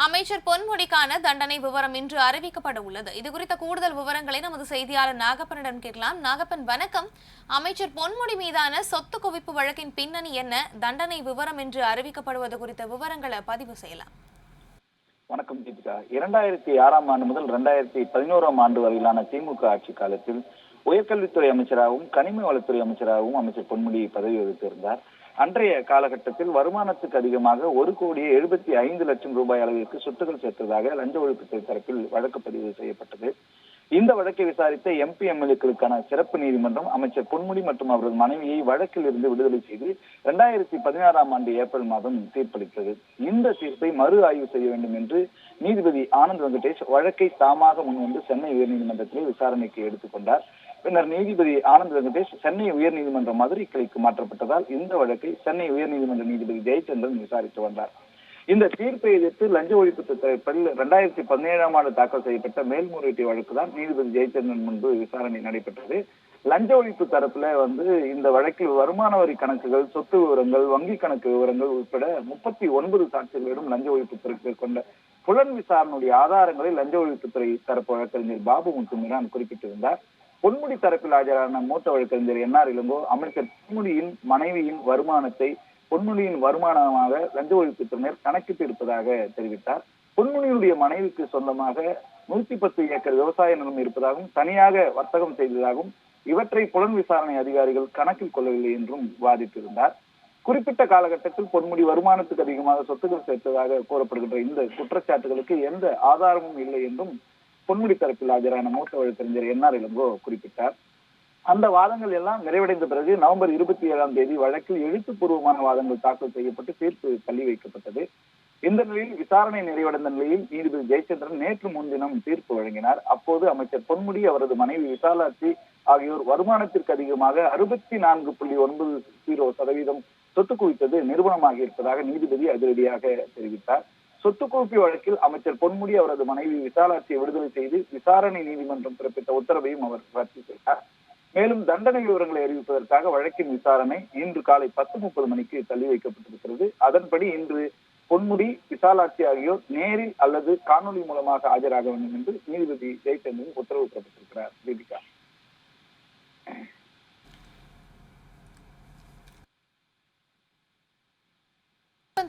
அமைச்சர் பொன்முடிக்கான தண்டனை விவரம் இன்று அறிவிக்கப்பட உள்ளது. இது குறித்த கூடுதல் விவரங்களை நமது செய்தியாளர் நாகப்பனிடம் கேட்கலாம். நாகப்பன், வணக்கம். அமைச்சர் பொன்முடி மீதான சொத்து குவிப்பு வழக்கின் பின்னணி என்ன, தண்டனை விவரம் என்று அறிவிக்கப்படுவது குறித்த விவரங்களை பதிவு செய்யலாம். வணக்கம் தீபிகா. 2006ஆம் ஆண்டு முதல் 2011ஆம் ஆண்டு வரையிலான திமுக ஆட்சி காலத்தில் உயர்கல்வித்துறை அமைச்சராகவும் கனிம வளத்துறை அமைச்சராகவும் அமைச்சர் பொன்முடி பதவி வகித்திருந்தார். அன்றைய காலகட்டத்தில் வருமானத்துக்கு அதிகமாக 1,75,00,000 ரூபாய் அளவிற்கு சொத்துக்கள் சேர்த்ததாக லஞ்ச ஒழிப்புத்துறை தரப்பில் வழக்கு பதிவு செய்யப்பட்டது. இந்த வழக்கை விசாரித்த MP MLA-க்களுக்கான சிறப்பு நீதிமன்றம் அமைச்சர் பொன்முடி மற்றும் அவரது மனைவியை வழக்கில் இருந்து விடுதலை செய்து 2016ஆம் ஆண்டு ஏப்ரல் மாதம் தீர்ப்பளித்தது. இந்த தீர்ப்பை மறு ஆய்வு செய்ய வேண்டும் என்று நீதிபதி ஆனந்த் வெங்கடேஷ் வழக்கை தாமாக முன்வந்து சென்னை உயர்நீதிமன்றத்திலே விசாரணைக்கு எடுத்துக்கொண்டார். பின்னர் நீதிபதி ஆனந்த் வெங்கடேஷ் சென்னை உயர்நீதிமன்ற மதுரை கிளைக்கு மாற்றப்பட்டதால் இந்த வழக்கை சென்னை உயர்நீதிமன்ற நீதிபதி ஜெயச்சந்திரன் விசாரித்து வந்தார். இந்த தீர்ப்பை எதிர்த்து லஞ்ச ஒழிப்பு தரப்பில் 2017ஆம் ஆண்டு தாக்கல் செய்யப்பட்ட மேல்முறையீட்டு வழக்கு தான் நீதிபதி ஜெயச்சந்திரன் முன்பு விசாரணை நடைபெற்றது. லஞ்ச ஒழிப்பு தரப்புல இந்த வழக்கில் வருமான வரி கணக்குகள், சொத்து விவரங்கள், வங்கி கணக்கு விவரங்கள் உட்பட 39 சாட்சிகளிடம் லஞ்ச ஒழிப்புத்துறை மேற்கொண்ட புலன் விசாரணையுடைய ஆதாரங்களை லஞ்ச ஒழிப்புத்துறை தரப்பு வழக்கறிஞர் பாபு முத்துமீரான் குறிப்பிட்டிருந்தார். பொன்முடி தரப்பில் ஆஜரான மூத்த வழக்கறிஞர் NR இளங்கோ அமைச்சர் பொன்முடியின் மனைவியின் வருமானத்தை பொன்முடியின் வருமானமாக லஞ்ச ஒழிப்புத்துறையினர் கணக்கிட்டு இருப்பதாக தெரிவித்தார். பொன்முடியுடைய மனைவிக்கு சொந்தமாக 110 ஏக்கர் விவசாய நிலம் இருப்பதாகவும் தனியாக வர்த்தகம் செய்ததாகவும் இவற்றை புலன் விசாரணை அதிகாரிகள் கணக்கில் கொள்ளவில்லை என்றும் வாதிட்டிருந்தார். குறிப்பிட்ட காலகட்டத்தில் பொன்முடி வருமானத்துக்கு அதிகமாக சொத்துக்கள் சேர்த்ததாக கூறப்படுகின்ற இந்த குற்றச்சாட்டுகளுக்கு எந்த ஆதாரமும் இல்லை என்றும் பொன்முடி தரப்பில் ஆஜரான மூத்த வழக்கறிஞர் NR இளங்கோ குறிப்பிட்டார். அந்த வாதங்கள் எல்லாம் நிறைவடைந்த பிறகு நவம்பர் 27ஆம் தேதி வழக்கில் எழுத்துப்பூர்வமான வாதங்கள் தாக்கல் செய்யப்பட்டு தீர்ப்பு தள்ளி வைக்கப்பட்டது. இந்த நிலையில் விசாரணை நிறைவடைந்த நிலையில் நீதிபதி ஜெயச்சந்திரன் நேற்று முன்தினம் தீர்ப்பு வழங்கினார். அப்போது அமைச்சர் பொன்முடி, அவரது மனைவி விசாலாட்சி ஆகியோர் வருமானத்திற்கு அதிகமாக 64.90% சொத்து குவித்தது நிரூபணமாகி இருப்பதாக நீதிபதி அதிரடியாக தெரிவித்தார். சொத்து குவிப்பு வழக்கில் அமைச்சர் பொன்முடி, அவரது மனைவி விசாலாட்சியை விடுதலை செய்து விசாரணை நீதிமன்றம் பிறப்பித்த உத்தரவையும் அவர் ரத்து செய்தார். மேலும் தண்டனை விவரங்களை அறிவிப்பதற்காக வழக்கின் விசாரணை இன்று காலை 10:30 மணிக்கு தள்ளி வைக்கப்பட்டிருக்கிறது. அதன்படி இன்று பொன்முடி, விசாலாட்சி ஆகியோர் நேரில் அல்லது காணொலி மூலமாக ஆஜராக வேண்டும் என்று நீதிபதி ஜெயச்சந்திரன் உத்தரவு பிறப்பித்திருக்கிறார். தீபிகா,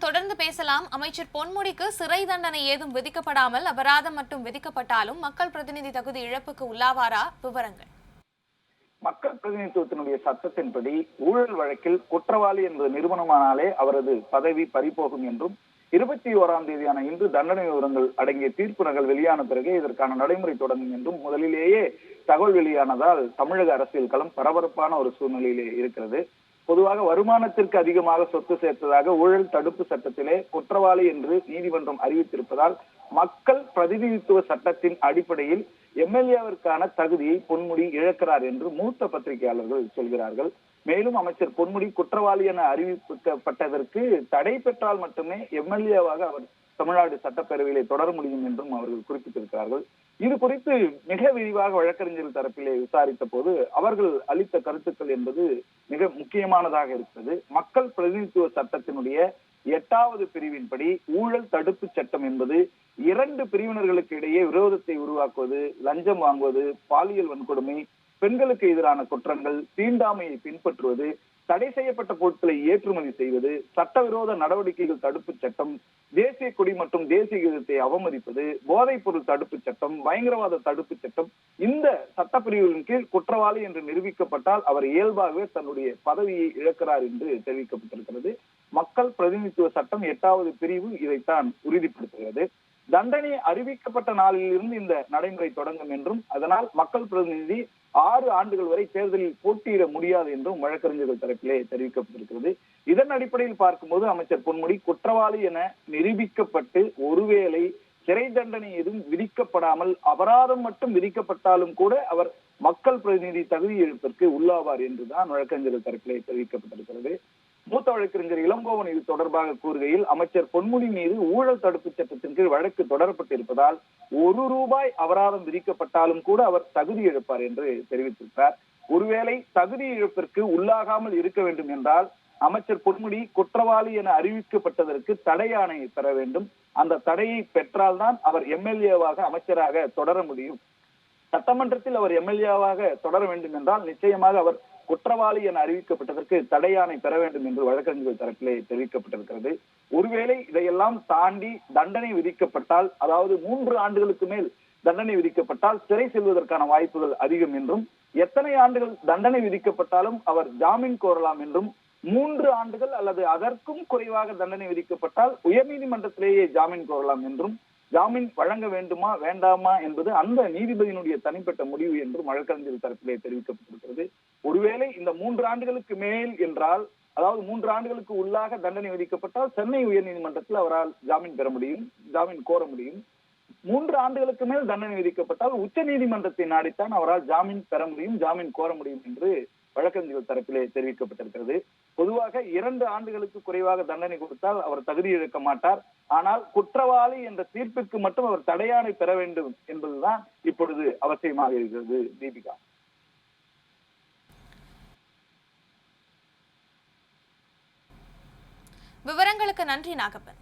தொடர்ந்து பேசலாம். அமைச்சர் பொன்முடிக்கு சிறை தண்டனை ஏதும் விதிக்கப்படாமல் அபராதம் மட்டும் விதிக்கப்பட்டாலும் மக்கள் பிரதிநிதி தகுதி இழப்புக்கு உள்ளாவாரா? விவரங்கள். மக்கள் பிரதிநிதித்துவத்தினுடைய சட்டத்தின்படி ஊழல் வழக்கில் குற்றவாளி என்பது நிரூபணமானாலே அவரது பதவி பறிபோகும் என்றும் 21ஆம் தேதியான இன்று தண்டனை விவரங்கள் அடங்கிய தீர்ப்பு நகல் வெளியான பிறகே இதற்கான நடைமுறை தொடங்கும் என்றும் முதலிலேயே தகவல் வெளியானதால் தமிழக அரசியல் களம் பரபரப்பான ஒரு சூழ்நிலையிலே இருக்கிறது. பொதுவாக வருமானத்திற்கு அதிகமாக சொத்து சேர்த்ததாக ஊழல் தடுப்பு சட்டத்திலே குற்றவாளி என்று நீதிமன்றம் அறிவித்திருப்பதால் மக்கள் பிரதிநிதித்துவ சட்டத்தின் அடிப்படையில் MLA-விற்கான தகுதியை பொன்முடி இழக்கிறார் என்று மூத்த பத்திரிகையாளர்கள் சொல்கிறார்கள். மேலும் அமைச்சர் பொன்முடி குற்றவாளி என அறிவிக்கப்பட்டதற்கு தடை பெற்றால் மட்டுமே MLA-வாக அவர் தமிழ்நாடு சட்டப்பேரவையிலே தொடர முடியும் என்றும் அவர்கள் குறிப்பிட்டிருக்கிறார்கள். இது குறித்து மிக விரிவாக வழக்கறிஞர்கள் தரப்பிலே விசாரித்த போது அவர்கள் அளித்த கருத்துக்கள் என்பது மிக முக்கியமானதாக இருக்கிறது. மக்கள் பிரதிநிதித்துவ சட்டத்தினுடைய 8வது பிரிவின்படி ஊழல் தடுப்பு சட்டம் என்பது 2 பிரிவினர்களுக்கு இடையே விரோதத்தை உருவாக்குவது, லஞ்சம் வாங்குவது, பாலியல் வன்கொடுமை, பெண்களுக்கு எதிரான குற்றங்கள், தீண்டாமையை பின்பற்றுவது, தடை செய்யப்பட்ட பொருட்களை ஏற்றுமதி செய்வது, சட்டவிரோத நடவடிக்கைகள் தடுப்பு சட்டம், தேசிய கொடி மற்றும் தேசிய கீதத்தை அவமதிப்பது, போதைப் பொருள் தடுப்பு சட்டம், பயங்கரவாத தடுப்பு சட்டம், இந்த சட்டப்பிரிவுகளின் கீழ் குற்றவாளி என்று நிரூபிக்கப்பட்டால் அவர் இயல்பாகவே தன்னுடைய பதவியை இழக்கிறார் என்று தெரிவிக்கப்பட்டிருக்கிறது. மக்கள் பிரதிநிதித்துவ சட்டம் 8வது பிரிவு இதைத்தான் உறுதிப்படுத்துகிறது. தண்டனை அறிவிக்கப்பட்ட நாளில் இருந்து இந்த நடைமுறை தொடங்கும் என்றும் அதனால் மக்கள் பிரதிநிதி 6 ஆண்டுகள் வரை தேர்தலில் போட்டியிட முடியாது என்றும் வழக்கறிஞர்கள் தரப்பிலே தெரிவிக்கப்பட்டிருக்கிறது. இதன் அடிப்படையில் பார்க்கும்போது அமைச்சர் பொன்முடி குற்றவாளி என நிரூபிக்கப்பட்டு ஒருவேளை சிறை தண்டனை எதுவும் விதிக்கப்படாமல் அபராதம் மட்டும் விதிக்கப்பட்டாலும் கூட அவர் மக்கள் பிரதிநிதி தகுதி இழப்பிற்கு உள்ளாவார் என்றுதான் வழக்கறிஞர்கள் தரப்பிலே தெரிவிக்கப்பட்டிருக்கிறது. மூத்த வழக்கறிஞர் இளங்கோவன் இது தொடர்பாக கூறுகையில் அமைச்சர் பொன்முடி மீது ஊழல் தடுப்பு சட்டத்தின் கீழ் வழக்கு தொடரப்பட்டிருப்பதால் ₹1 அபராதம் விதிக்கப்பட்டாலும் கூட அவர் தகுதி இழப்பார் என்று தெரிவித்திருக்கிறார். ஒருவேளை தகுதி இழப்பிற்கு உள்ளாகாமல் இருக்க வேண்டும் என்றால் அமைச்சர் பொன்முடி குற்றவாளி என அறிவிக்கப்பட்டதற்கு தடை ஆணை பெற வேண்டும். அந்த தடையை பெற்றால்தான் அவர் எம்எல்ஏவாக அமைச்சராக தொடர முடியும். சட்டமன்றத்தில் அவர் எம்எல்ஏவாக தொடர வேண்டும் என்றால் நிச்சயமாக அவர் குற்றவாளி என அறிவிக்கப்பட்டதற்கு தடையாணை பெற வேண்டும் என்று வழக்கறிஞர்கள் தரப்பிலே தெரிவிக்கப்பட்டிருக்கிறது. ஒருவேளை இதையெல்லாம் தாண்டி தண்டனை விதிக்கப்பட்டால், அதாவது 3 ஆண்டுகளுக்கு மேல் தண்டனை விதிக்கப்பட்டால் சிறை செல்வதற்கான வாய்ப்புகள் அதிகம் என்றும், எத்தனை ஆண்டுகள் தண்டனை விதிக்கப்பட்டாலும் அவர் ஜாமீன் கோரலாம் என்றும், 3 ஆண்டுகள் அல்லது அதற்கும் குறைவாக தண்டனை விதிக்கப்பட்டால் உயர்நீதிமன்றத்திலேயே ஜாமீன் கோரலாம் என்றும், ஜாமீன் வழங்க வேண்டுமா வேண்டாமா என்பது அந்த நீதிபதியினுடைய தனிப்பட்ட முடிவு என்றும் வழக்கறிஞர் தரப்பிலே தெரிவிக்கப்பட்டிருக்கிறது. ஒருவேளை இந்த 3 ஆண்டுகளுக்கு மேல் என்றால், அதாவது 3 ஆண்டுகளுக்கு உள்ளாக தண்டனை விதிக்கப்பட்டால் சென்னை உயர்நீதிமன்றத்தில் அவரால் ஜாமீன் பெற முடியும், ஜாமீன் கோர முடியும். 3 ஆண்டுகளுக்கு மேல் தண்டனை விதிக்கப்பட்டால் உச்ச நீதிமன்றத்தை நாடித்தான் அவரால் ஜாமீன் பெற முடியும், ஜாமீன் கோர முடியும் என்று வழக்கறிஞர்கள் தரப்பிலே தெரிவிக்கப்பட்டிருக்கிறது. பொதுவாக 2 ஆண்டுகளுக்கு குறைவாக தண்டனை கொடுத்தால் அவர் தகுதி இழக்க மாட்டார். ஆனால் குற்றவாளி என்ற தீர்ப்புக்கு மட்டும் அவர் தடையாணை பெற வேண்டும் என்பதுதான் இப்பொழுது அவசியமாக இருக்கிறது. தீபிகா, விவரங்களுக்கு நன்றி நாகப்பன்.